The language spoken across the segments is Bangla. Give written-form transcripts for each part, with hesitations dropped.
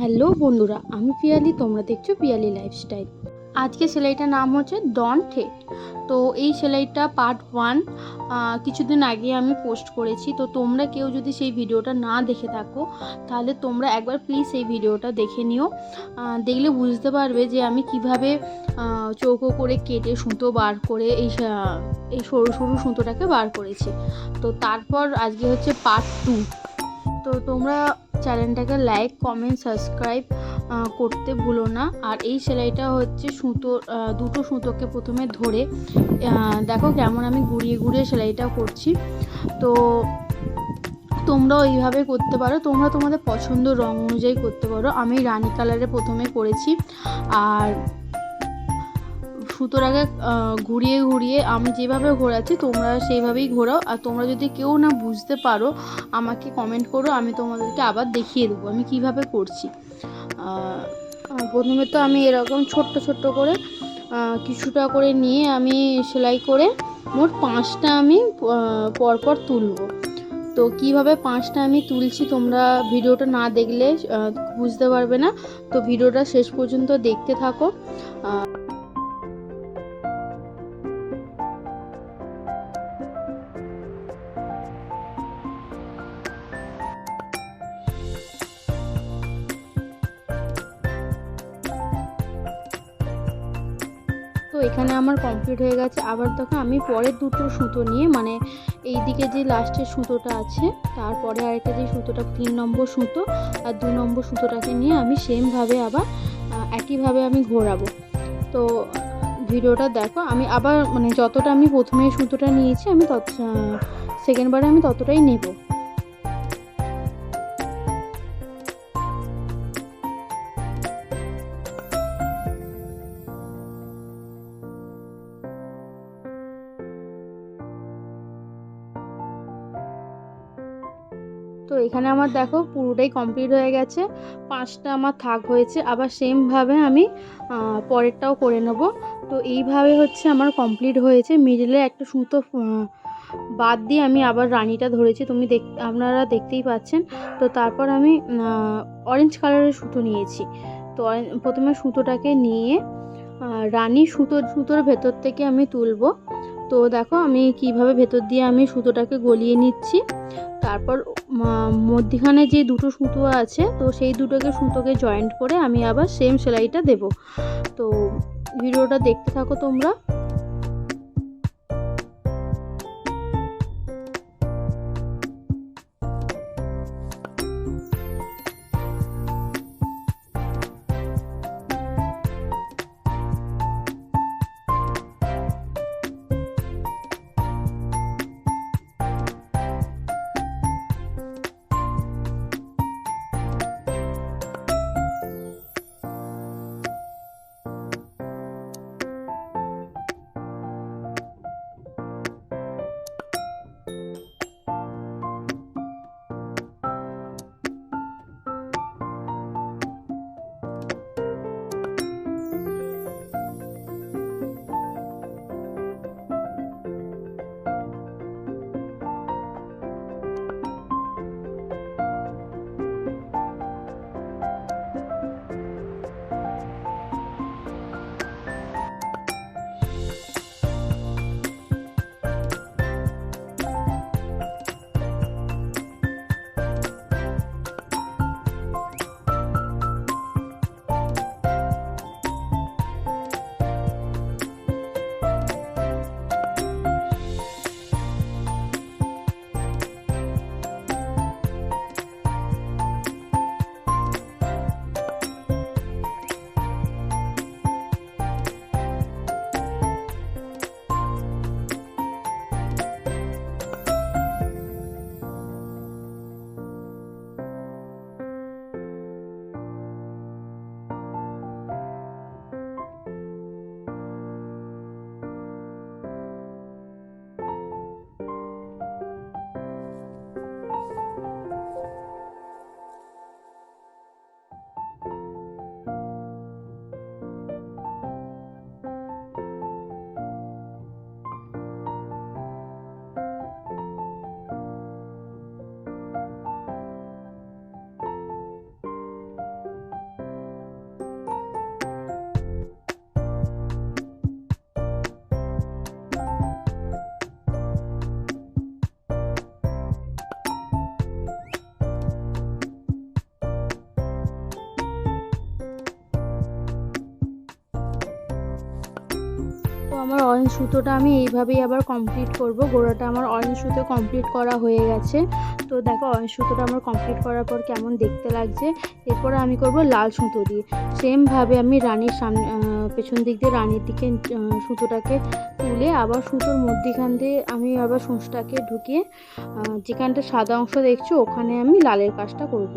হ্যালো বন্ধুরা, আমি পিয়ালি। তোমরা দেখছো পিয়ালি লাইফস্টাইল। আজকে সেলাইটার নাম হচ্ছে ডন ঠেট। তো এই সেলাইটা পার্ট 1 কিছুদিন আগে আমি পোস্ট করেছি। তো তোমরা কেউ যদি সেই ভিডিওটা না দেখে থাকো তাহলে তোমরা একবার প্লিজ এই ভিডিওটা দেখে নিও। দেখলে বুঝতে পারবে যে আমি কিভাবে চৌকো করে কেটে সুতো বার করে এই সরু সরু সুতোটাকে বার করেছি। তো তারপর আজকে হচ্ছে পার্ট 2। তো তোমরা চ্যানেলটাকে লাইক, কমেন্ট, সাবস্ক্রাইব করতে ভুলো না। আর এই সেলাইটা হচ্ছে দুটো সুতোকে প্রথমে ধরে দেখো কেমন আমি ঘুরিয়ে ঘুরিয়ে সেলাইটা করছি। তো তোমরাও এইভাবে করতে পারো, তোমরা তোমাদের পছন্দ রং অনুযায়ী করতে পারো। আমি রানী কালারে প্রথমে করেছি, আর সুতোটাকে ঘুরিয়ে ঘুরিয়ে আমি যেভাবে ঘোরাচ্ছি তোমরা সেইভাবেই ঘোরাও। আর তোমরা যদি কেউ না বুঝতে পারো আমাকে কমেন্ট করো, আমি তোমাদেরকে আবার দেখিয়ে দেবো আমি কিভাবে করছি। প্রথমে তো আমি এরকম ছোট্ট ছোট্ট করে কিছুটা করে নিয়ে আমি সেলাই করে মোট 5টা আমি পরপর তুলব। তো কিভাবে 5টা আমি তুলছি তোমরা ভিডিওটা না দেখলে বুঝতে পারবে না। তো ভিডিওটা শেষ পর্যন্ত দেখতে থাকো। তো এখানে আমার কমপ্লিট হয়ে গেছে। আবার দেখো আমি পরের দুটো সুতো নিয়ে, মানে এই দিকে যে লাস্টের সুতোটা আছে তারপরে আরেকটা যে সুতোটা 3 নম্বর সুতো আর 2 নম্বর সুতোটাকে নিয়ে আমি সেমভাবে আবার একইভাবে আমি ঘোরাবো। তো ভিডিওটা দেখো। আমি আবার মানে যতটা আমি প্রথমে সুতোটা নিয়েছি আমি সেকেন্ডবারে আমি ততটাই নেব। তো এখানে আমার দেখো পুরোটাই কমপ্লিট হয়ে গেছে। 5টা আমার থাক হয়েছে। আবার সেমভাবে আমি পরেরটাও করে নেব। তো এইভাবে হচ্ছে আমার কমপ্লিট হয়েছে। মিডলে একটা সুতো বাদ দিয়ে আমি আবার রানীটা ধরেছি, আপনারা দেখতেই পাচ্ছেন। তো তারপর আমি অরেঞ্জ কালারের সুতো নিয়েছি। তো প্রথমে সুতোটাকে নিয়ে রানী সুতোর ভেতর থেকে আমি তুলব। তো দেখো আমি কিভাবে ভেতর দিয়ে আমি সুতোটাকে গলিয়ে নিচ্ছি। তারপর মধ্যখানে যে দুটো সুতো আছে তো সেই সুতোকে জয়েন্ট করে আমি আবার সেম সেলাইটা দেব। তো ভিডিওটা দেখতে থাকো তোমরা। আমার অরেঞ্জ সুতোটা আমি এইভাবেই আবার কমপ্লিট করব। গোড়াটা আমার অরেঞ্জ সুতো কমপ্লিট করা হয়ে গেছে। তো দেখো অরেঞ্জ সুতোটা আমার কমপ্লিট করার পর কেমন দেখতে লাগছে। এরপরে আমি করব লাল সুতো দিয়ে। সেমভাবে আমি রানীর সামনে পেছন দিক দিয়ে রানীর দিকে সুতোটাকে তুলে আবার সুতোর মধ্যিখান দিয়ে আমি আবার সূচটাকে ঢুকিয়ে যেখানটা সাদা অংশ দেখছো ওখানে আমি লালের কাজটা করব।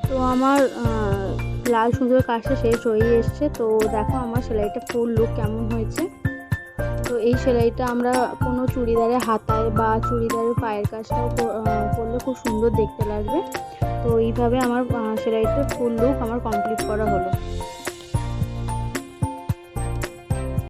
তো আমার লাল সুন্দর কাজটা শেষ হয়ে এসছে। তো দেখো আমার সেলাইটা ফুল লুক কেমন হয়েছে। তো এই সেলাইটা আমরা কোনো চুড়িদারের হাতায় বা চুড়িদারের পায়ের কাজটাও করলে খুব সুন্দর দেখতে লাগবে। তো এইভাবে আমার সেলাইটার ফুল লুক আমার কমপ্লিট করা হলো।